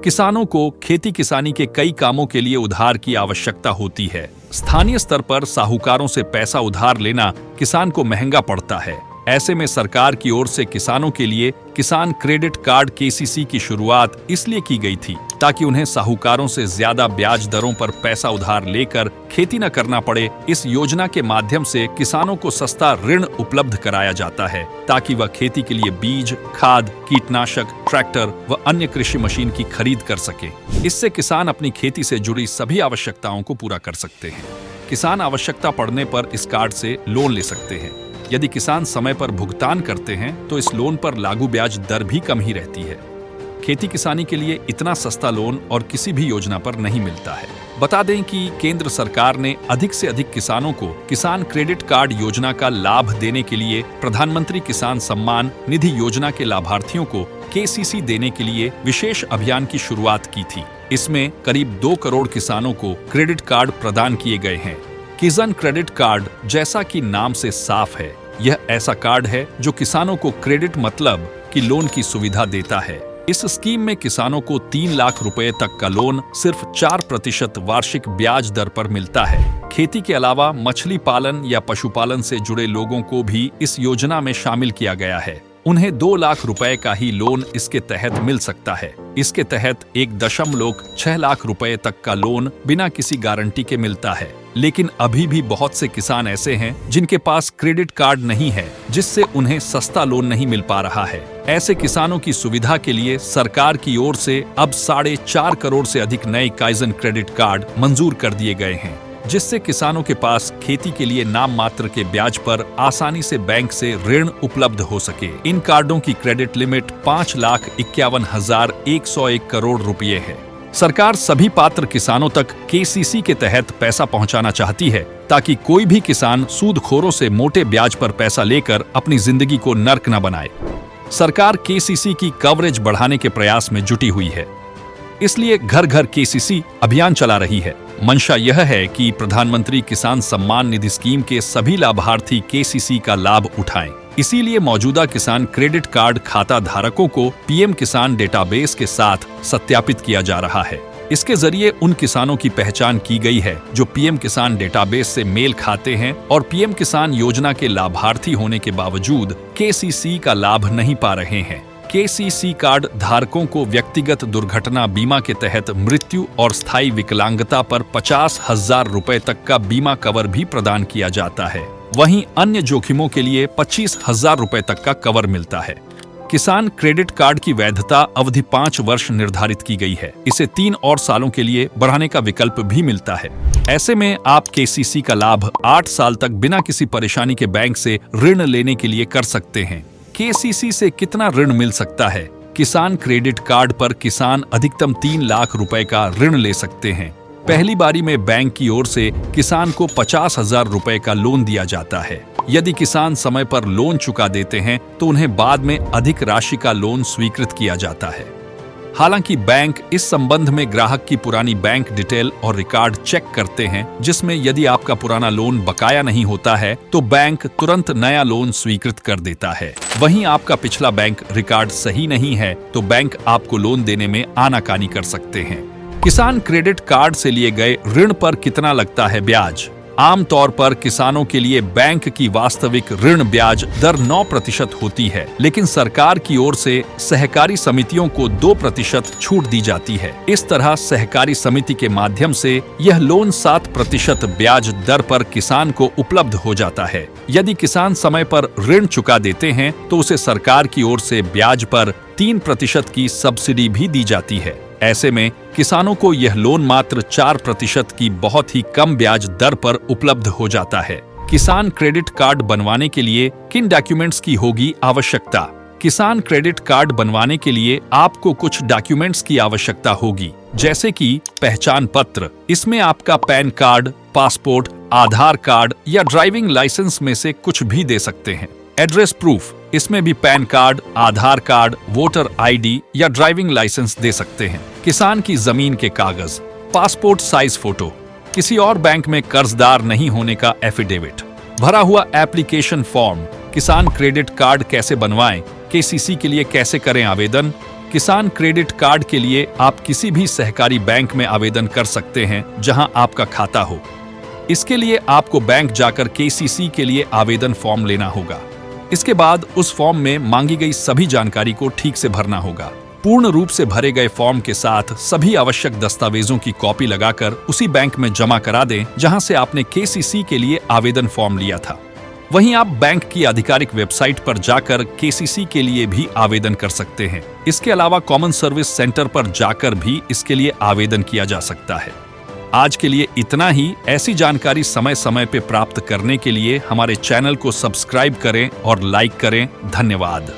किसानों को खेती किसानी के कई कामों के लिए उधार की आवश्यकता होती है। स्थानीय स्तर पर साहूकारों से पैसा उधार लेना किसान को महंगा पड़ता है। ऐसे में सरकार की ओर से किसानों के लिए किसान क्रेडिट कार्ड केसीसी की शुरुआत इसलिए की गई थी ताकि उन्हें साहूकारों से ज्यादा ब्याज दरों पर पैसा उधार लेकर खेती न करना पड़े। इस योजना के माध्यम से किसानों को सस्ता ऋण उपलब्ध कराया जाता है ताकि वह खेती के लिए बीज, खाद, कीटनाशक, ट्रैक्टर व अन्य कृषि मशीन की खरीद कर सके। इससे किसान अपनी खेती से जुड़ी सभी आवश्यकताओं को पूरा कर सकते हैं। किसान आवश्यकता पड़ने पर इस कार्ड से लोन ले सकते हैं। यदि किसान समय पर भुगतान करते हैं तो इस लोन पर लागू ब्याज दर भी कम ही रहती है। खेती किसानी के लिए इतना सस्ता लोन और किसी भी योजना पर नहीं मिलता है। बता दें कि केंद्र सरकार ने अधिक से अधिक किसानों को किसान क्रेडिट कार्ड योजना का लाभ देने के लिए प्रधानमंत्री किसान सम्मान निधि योजना के लाभार्थियों को केसीसी देने के लिए विशेष अभियान की शुरुआत की थी। इसमें करीब 2 करोड़ किसानों को क्रेडिट कार्ड प्रदान किए गए हैं। किसान क्रेडिट कार्ड जैसा कि नाम से साफ है, यह ऐसा कार्ड है जो किसानों को क्रेडिट मतलब कि लोन की सुविधा देता है। इस स्कीम में किसानों को 3 लाख रुपए तक का लोन सिर्फ 4% वार्षिक ब्याज दर पर मिलता है। खेती के अलावा मछली पालन या पशुपालन से जुड़े लोगों को भी इस योजना में शामिल किया गया है। उन्हें 2 लाख रुपए का ही लोन इसके तहत मिल सकता है। इसके तहत 1.6 लाख रुपए तक का लोन बिना किसी गारंटी के मिलता है। लेकिन अभी भी बहुत से किसान ऐसे हैं जिनके पास क्रेडिट कार्ड नहीं है, जिससे उन्हें सस्ता लोन नहीं मिल पा रहा है। ऐसे किसानों की सुविधा के लिए सरकार की ओर से अब 4.5 करोड़ से अधिक नए काइजन क्रेडिट कार्ड मंजूर कर दिए गए हैं, जिससे किसानों के पास खेती के लिए नाम मात्र के ब्याज पर आसानी से बैंक से ऋण उपलब्ध हो सके। इन कार्डों की क्रेडिट लिमिट 5,51,101 करोड़ रुपए है। सरकार सभी पात्र किसानों तक केसीसी के तहत पैसा पहुंचाना चाहती है ताकि कोई भी किसान सूदखोरों से मोटे ब्याज पर पैसा लेकर अपनी जिंदगी को नर्क न बनाए। सरकार केसीसी की कवरेज बढ़ाने के प्रयास में जुटी हुई है, इसलिए घर घर केसीसी अभियान चला रही है। मंशा यह है कि प्रधानमंत्री किसान सम्मान निधि स्कीम के सभी लाभार्थी केसीसी का लाभ उठाएं। इसीलिए मौजूदा किसान क्रेडिट कार्ड खाता धारकों को पीएम किसान डेटाबेस के साथ सत्यापित किया जा रहा है। इसके जरिए उन किसानों की पहचान की गई है जो पीएम किसान डेटाबेस से मेल खाते हैं और पीएम किसान योजना के लाभार्थी होने के बावजूद केसीसी का लाभ नहीं पा रहे हैं। केसीसी कार्ड धारकों को व्यक्तिगत दुर्घटना बीमा के तहत मृत्यु और स्थायी विकलांगता पर 50,000 रुपए तक का बीमा कवर भी प्रदान किया जाता है। वहीं अन्य जोखिमों के लिए 25,000 रुपए तक का कवर मिलता है। किसान क्रेडिट कार्ड की वैधता अवधि 5 वर्ष निर्धारित की गई है। इसे 3 और सालों के लिए बढ़ाने का विकल्प भी मिलता है। ऐसे में आप केसीसी का लाभ 8 साल तक बिना किसी परेशानी के बैंक से ऋण लेने के लिए कर सकते हैं। केसीसी से कितना ऋण मिल सकता है? किसान क्रेडिट कार्ड पर किसान अधिकतम 3 लाख रुपए का ऋण ले सकते हैं। पहली बारी में बैंक की ओर से किसान को 50,000 रुपए का लोन दिया जाता है। यदि किसान समय पर लोन चुका देते हैं तो उन्हें बाद में अधिक राशि का लोन स्वीकृत किया जाता है। हालांकि बैंक इस संबंध में ग्राहक की पुरानी बैंक डिटेल और रिकॉर्ड चेक करते हैं, जिसमें यदि आपका पुराना लोन बकाया नहीं होता है तो बैंक तुरंत नया लोन स्वीकृत कर देता है। वहीं आपका पिछला बैंक रिकॉर्ड सही नहीं है तो बैंक आपको लोन देने में आनाकानी कर सकते हैं। किसान क्रेडिट कार्ड से लिए गए ऋण पर कितना लगता है ब्याज? आमतौर पर किसानों के लिए बैंक की वास्तविक ऋण ब्याज दर 9% होती है, लेकिन सरकार की ओर से सहकारी समितियों को 2% छूट दी जाती है। इस तरह सहकारी समिति के माध्यम से यह लोन 7% ब्याज दर पर किसान को उपलब्ध हो जाता है। यदि किसान समय पर ऋण चुका देते हैं तो उसे सरकार की ओर से ब्याज पर 3% की सब्सिडी भी दी जाती है। ऐसे में किसानों को यह लोन मात्र 4% की बहुत ही कम ब्याज दर पर उपलब्ध हो जाता है। किसान क्रेडिट कार्ड बनवाने के लिए किन डॉक्यूमेंट्स की होगी आवश्यकता? किसान क्रेडिट कार्ड बनवाने के लिए आपको कुछ डॉक्यूमेंट्स की आवश्यकता होगी, जैसे कि पहचान पत्र। इसमें आपका पैन कार्ड, पासपोर्ट, आधार कार्ड या ड्राइविंग लाइसेंस में से कुछ भी दे सकते हैं। एड्रेस प्रूफ, इसमें भी पैन कार्ड, आधार कार्ड, वोटर आईडी या ड्राइविंग लाइसेंस दे सकते हैं। किसान की जमीन के कागज, पासपोर्ट साइज फोटो, किसी और बैंक में कर्जदार नहीं होने का एफिडेविट, भरा हुआ एप्लीकेशन फॉर्म। किसान क्रेडिट कार्ड कैसे बनवाएं? केसीसी के लिए कैसे करें आवेदन? किसान क्रेडिट कार्ड के लिए आप किसी भी सहकारी बैंक में आवेदन कर सकते हैं जहां आपका खाता हो। इसके लिए आपको बैंक जाकर केसीसी के लिए आवेदन फॉर्म लेना होगा। इसके बाद उस फॉर्म में मांगी गई सभी जानकारी को ठीक से भरना होगा। पूर्ण रूप से भरे गए फॉर्म के साथ सभी आवश्यक दस्तावेजों की कॉपी लगाकर उसी बैंक में जमा करा दें जहां से आपने केसीसी के लिए आवेदन फॉर्म लिया था। वहीं आप बैंक की आधिकारिक वेबसाइट पर जाकर केसीसी के लिए भी आवेदन कर सकते हैं। इसके अलावा कॉमन सर्विस सेंटर पर जाकर भी इसके लिए आवेदन किया जा सकता है। आज के लिए इतना ही। ऐसी जानकारी समय समय पे प्राप्त करने के लिए हमारे चैनल को सब्सक्राइब करें और लाइक करें। धन्यवाद।